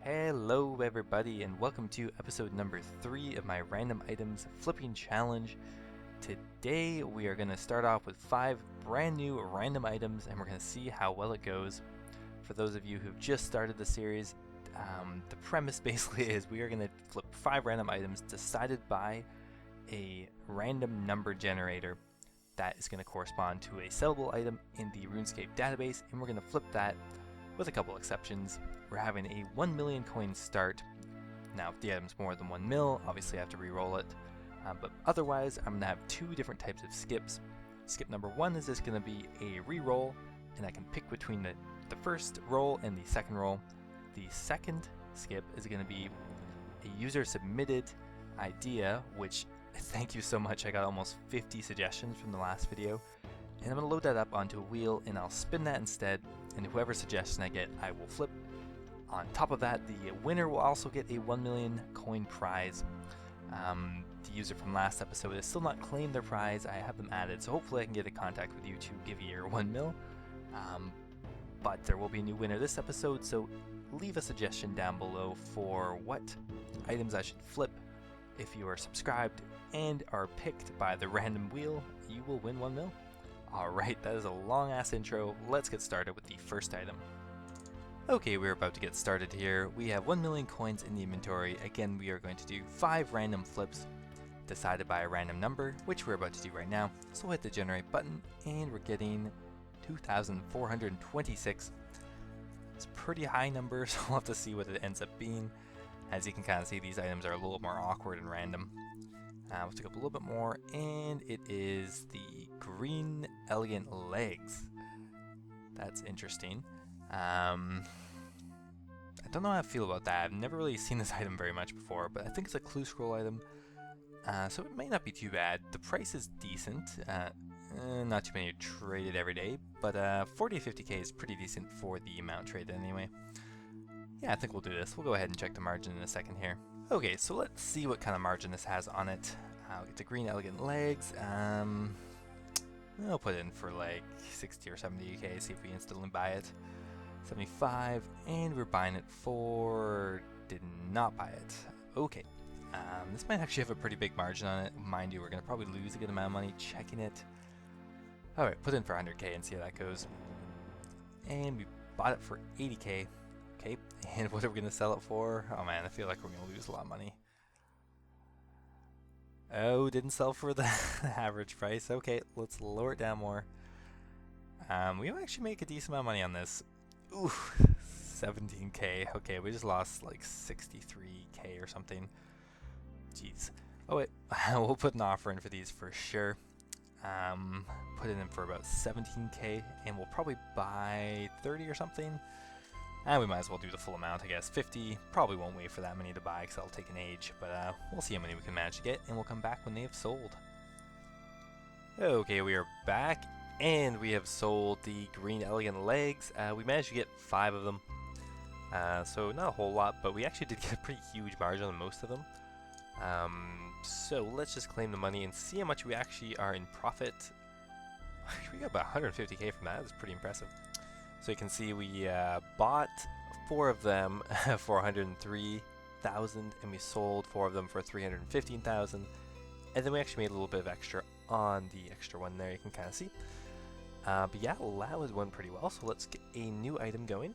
Hello everybody and welcome to episode number 3 of my random items flipping challenge. Today we are going to start off with 5 brand new random items and we're going to see how well it goes. For those of you who've just started the series, the premise basically is we are going to flip 5 random items decided by a random number generator that is going to correspond to a sellable item in the RuneScape database, and we're going to flip that with a couple exceptions. We're having a 1 million coin start. Now if the item's more than 1 mil, obviously I have to re-roll it, but otherwise I'm going to have 2 different types of skips. Skip number 1 is just going to be a re-roll, and I can pick between the first roll and the second roll. The second skip is going to be a user submitted idea, which thank you so much, I got almost 50 suggestions from the last video, and I'm going to load that up onto a wheel and I'll spin that instead, and whoever suggestion I get I will flip. On top of that, the winner will also get a 1 million coin prize. The user from last episode has still not claimed their prize. I have them added, so hopefully I can get in contact with you to give you your 1 mil. But there will be a new winner this episode, so leave a suggestion down below for what items I should flip. If you are subscribed and are picked by the random wheel, you will win 1 mil. Alright, that is a long ass intro. Let's get started with the first item. Okay, we're about to get started here. We have 1 million coins in the inventory. Again, we are going to do 5 random flips decided by a random number, which we're about to do right now. So we'll hit the generate button and we're getting 2,426. It's a pretty high number, so we'll have to see what it ends up being. As you can kind of see, these items are a little more awkward and random. We'll take up a little bit more, and it is the green elegant legs. That's interesting. I don't know how I feel about that. I've never really seen this item very much before, but I think it's a clue scroll item, so it may not be too bad. The price is decent. Not too many are traded every day, but 40 to 50k is pretty decent for the amount traded anyway. Yeah, I think we'll do this. We'll go ahead and check the margin in a second here. Okay, so let's see what kind of margin this has on it. I'll get the green elegant legs. I'll put it in for like 60 or 70k, see if we instantly buy it. 75, and we're buying it for... did not buy it. Okay. This might actually have a pretty big margin on it. Mind you, we're going to probably lose a good amount of money checking it. Alright, put it in for 100k and see how that goes. And we bought it for 80k. Okay, and what are we going to sell it for? Oh man, I feel like we're going to lose a lot of money. Oh, didn't sell for the average price. Okay, let's lower it down more. We might actually make a decent amount of money on this. Ooh, 17k. Okay, we just lost like 63k or something. Jeez. Oh wait, we'll put an offer in for these for sure. Put it in for about 17k, and we'll probably buy 30 or something. And we might as well do the full amount, I guess. 50, probably won't wait for that many to buy because that'll take an age, but we'll see how many we can manage to get, and we'll come back when they have sold. Okay, we are back, and we have sold the green elegant legs. We managed to get 5 of them, so not a whole lot, but we actually did get a pretty huge margin on most of them. So let's just claim the money and see how much we actually are in profit. We got about 150k from that. That's pretty impressive. So you can see we bought 4 of them for 103,000, and we sold 4 of them for 315,000, and then we actually made a little bit of extra on the extra one there. You can kind of see. But yeah, that was one pretty well. So let's get a new item going.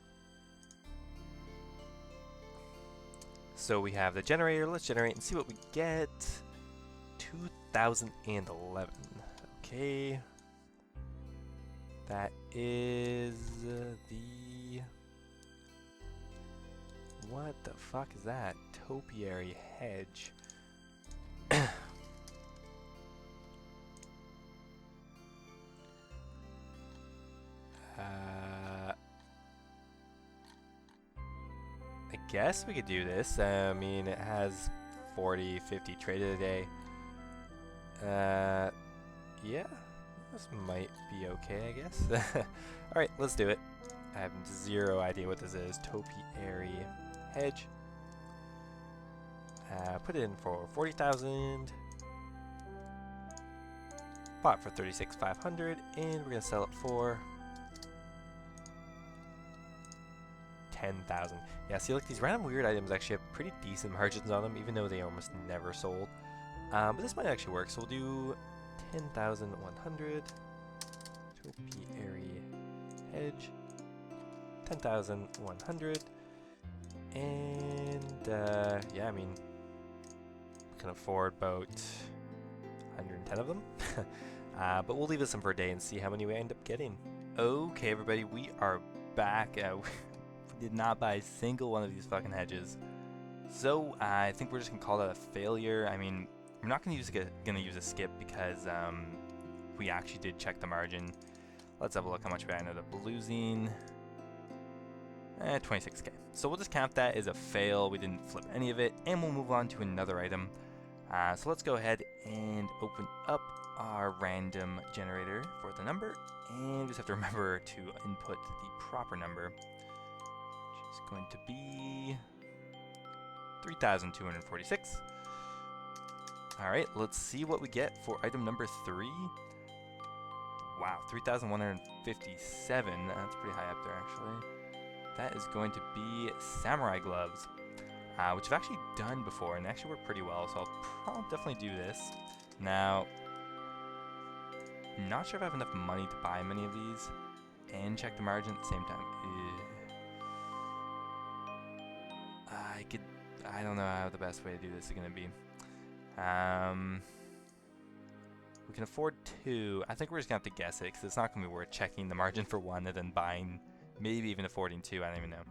So we have the generator. Let's generate and see what we get. 2011. Okay. That is the... what the fuck is that? Topiary hedge. I guess we could do this. I mean, it has 40, 50 traded a day. Yeah. This might be okay, I guess. Alright, let's do it. I have 0 idea what this is. Topiary hedge. Put it in for 40,000. Bought for 36,500, and we're gonna sell it for 10,000. Yeah, see, like these random weird items actually have pretty decent margins on them, even though they almost never sold. But this might actually work, so we'll do 10,100. Topiary hedge. 10,100. And, yeah, I mean, we can afford about 110 of them. But we'll leave this in for a day and see how many we end up getting. Okay, everybody, we are back. We did not buy a single one of these fucking hedges. So, I think we're just going to call that a failure. I mean, we're not going to use a skip because we actually did check the margin. Let's have a look how much we ended up losing. 26k. So we'll just count that as a fail. We didn't flip any of it, and we'll move on to another item. So let's go ahead and open up our random generator for the number, and we just have to remember to input the proper number, which is going to be 3,246. Alright, let's see what we get for item number 3. Wow, 3,157. That's pretty high up there, actually. That is going to be samurai gloves, which I've actually done before and actually work pretty well, so I'll definitely do this. Now, not sure if I have enough money to buy many of these and check the margin at the same time. I don't know how the best way to do this is going to be. We can afford 2. I think we're just going to have to guess it because it's not going to be worth checking the margin for 1 and then buying, maybe even affording 2. I don't even know.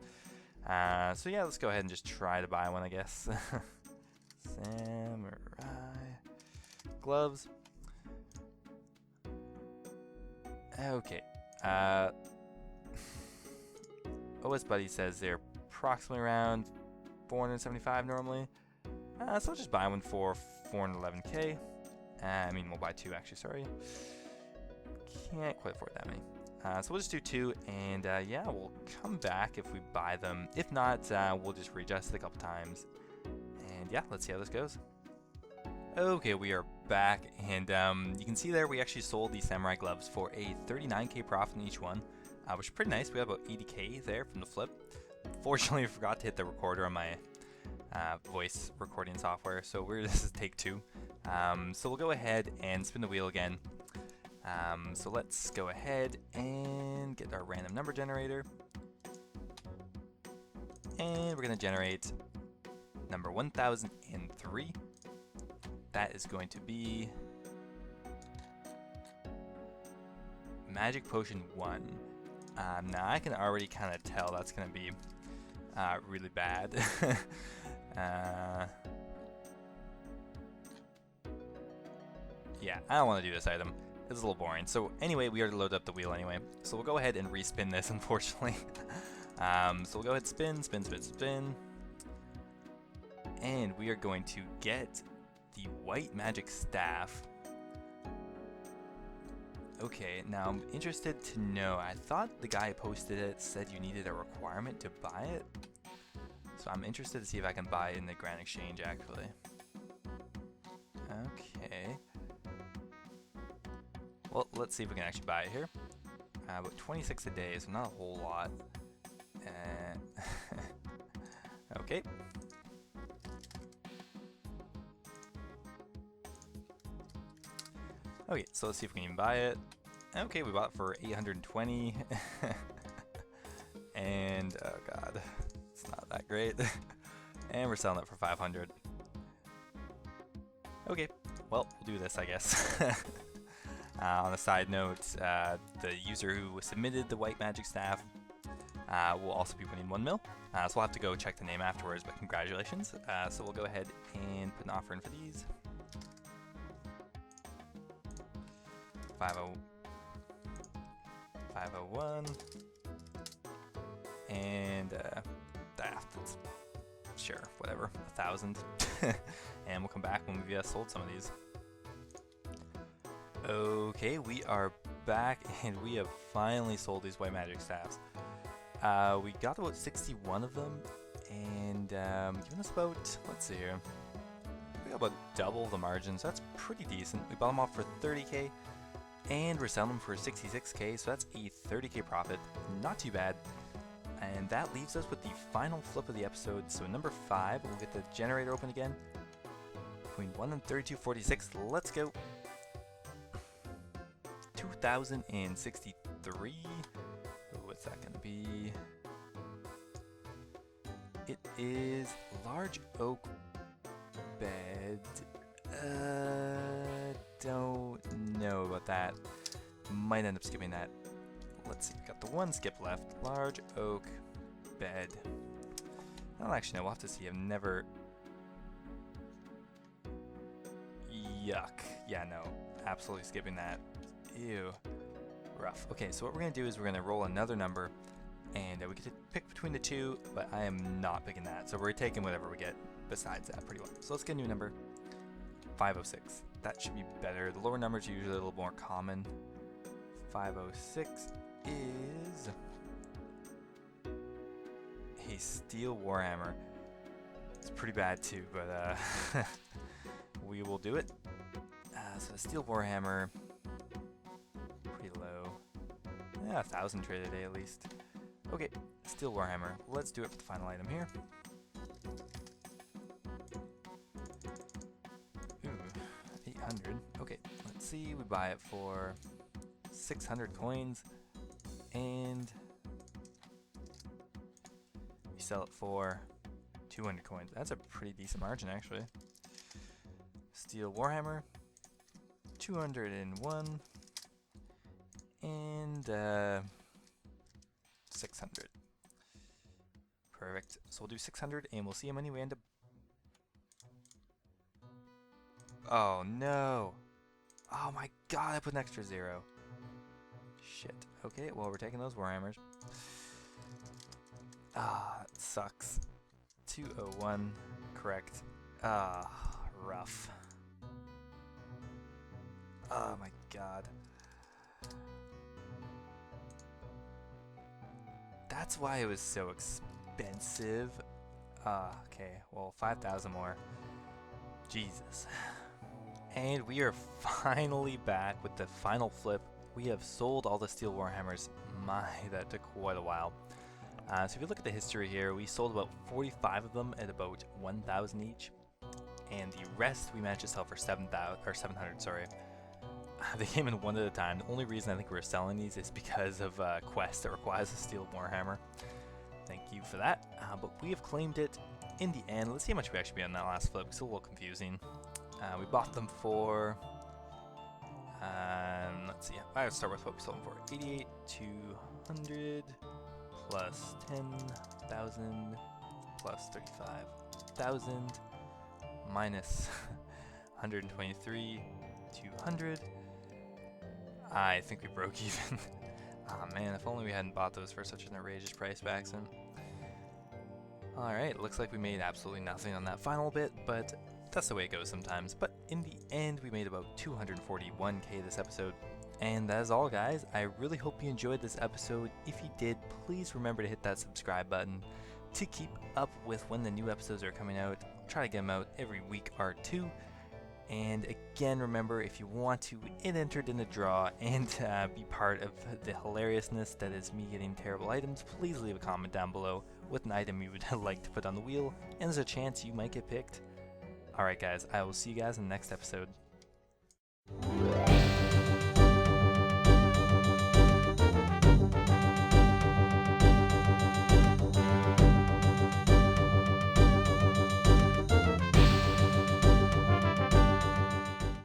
So yeah, let's go ahead and just try to buy one, I guess. Samurai gloves. Okay. OS Buddy says they're approximately around 475 normally. So I'll just buy one for 411k. I mean, we'll buy 2 actually, sorry. Can't quite afford that many. So we'll just do 2, and yeah, we'll come back if we buy them. If not, we'll just readjust it a couple times. And yeah, let's see how this goes. Okay, we are back, and you can see there we actually sold these samurai gloves for a 39k profit in each one, which is pretty nice. We have about 80k there from the flip. Fortunately, I forgot to hit the recorder on my voice recording software, so this is take 2. So we'll go ahead and spin the wheel again. So let's go ahead and get our random number generator. And we're going to generate number 1003. That is going to be Magic Potion 1. Now I can already kind of tell that's going to be really bad. Yeah, I don't want to do this item. It's a little boring. So anyway, we already loaded up the wheel anyway. So we'll go ahead and respin this, unfortunately. So we'll go ahead, spin, spin, spin, spin. And we are going to get the white magic staff. Okay, now I'm interested to know. I thought the guy who posted it said you needed a requirement to buy it. So I'm interested to see if I can buy it in the Grand Exchange, actually. Okay. Well, let's see if we can actually buy it here. About 26 a day, so not a whole lot. Okay. Okay, so let's see if we can even buy it. Okay, we bought it for 820. And, oh god, it's not that great. And we're selling it for 500. Okay, well, we'll do this, I guess. On a side note, the user who submitted the white magic staff will also be winning 1 mil. So we'll have to go check the name afterwards, but congratulations. So we'll go ahead and put an offer in for these. 501. And sure, whatever, 1,000. And we'll come back when we've sold some of these. Okay, we are back, and we have finally sold these white magic staffs. We got about 61 of them, and giving us about, let's see here, we got about double the margin, so that's pretty decent. We bought them off for 30k, and we're selling them for 66k, so that's a 30k profit. Not too bad. And that leaves us with the final flip of the episode. So number 5, we'll get the generator open again. Between 1 and 3246, let's go. 2063. What's that gonna be? It is large oak bed. Don't know about that. Might end up skipping that. Let's see, we got the one skip left. Large oak bed. I don't actually know, we'll have to see. I've never... Yuck. Yeah, no. Absolutely skipping that. Ew. Rough. Okay, so what we're going to do is we're going to roll another number, and we get to pick between the two, but I am not picking that. So we're taking whatever we get besides that pretty well. So let's get a new number. 506. That should be better. The lower numbers are usually a little more common. 506 is a steel warhammer. It's pretty bad too, but we will do it. So the steel warhammer, pretty low. Yeah, 1,000 trade a day at least. Okay, steel warhammer. Let's do it for the final item here. Ooh, 800. Okay, let's see. We buy it for 600 coins, and we sell it for 200 coins. That's a pretty decent margin, actually. Steel warhammer, 201, and 600. Perfect. So we'll do 600, and we'll see how many we end up. Oh no! Oh my god! I put an extra 0. Shit. Okay, well, we're taking those warhammers. Ah, that sucks. 201, correct. Ah, rough. Oh my god. That's why it was so expensive. Okay, well, 5,000 more. Jesus. And we are finally back with the final flip. We have sold all the steel warhammers. My, that took quite a while. So if you look at the history here, we sold about 45 of them at about 1,000 each, and the rest we managed to sell for 700. Sorry, they came in one at a time. The only reason I think we're selling these is because of a quest that requires a steel warhammer. Thank you for that. But we have claimed it in the end. Let's see how much we actually made on that last flip. It's a little confusing. We bought them for. Let's see. I'll start with what we sold them for. 88,200 plus 10,000 plus 35,000 minus 123,200. I think we broke even. Ah man, if only we hadn't bought those for such an outrageous price by accident. Alright, looks like we made absolutely nothing on that final bit, but that's the way it goes sometimes. But in the end, we made about 241k this episode. And that is all, guys. I really hope you enjoyed this episode. If you did, please remember to hit that subscribe button to keep up with when the new episodes are coming out. I'll try to get them out every week or two. And again, remember, if you want to get entered in the draw and be part of the hilariousness that is me getting terrible items, please leave a comment down below with an item you would like to put on the wheel, and there's a chance you might get picked. Alright guys, I will see you guys in the next episode.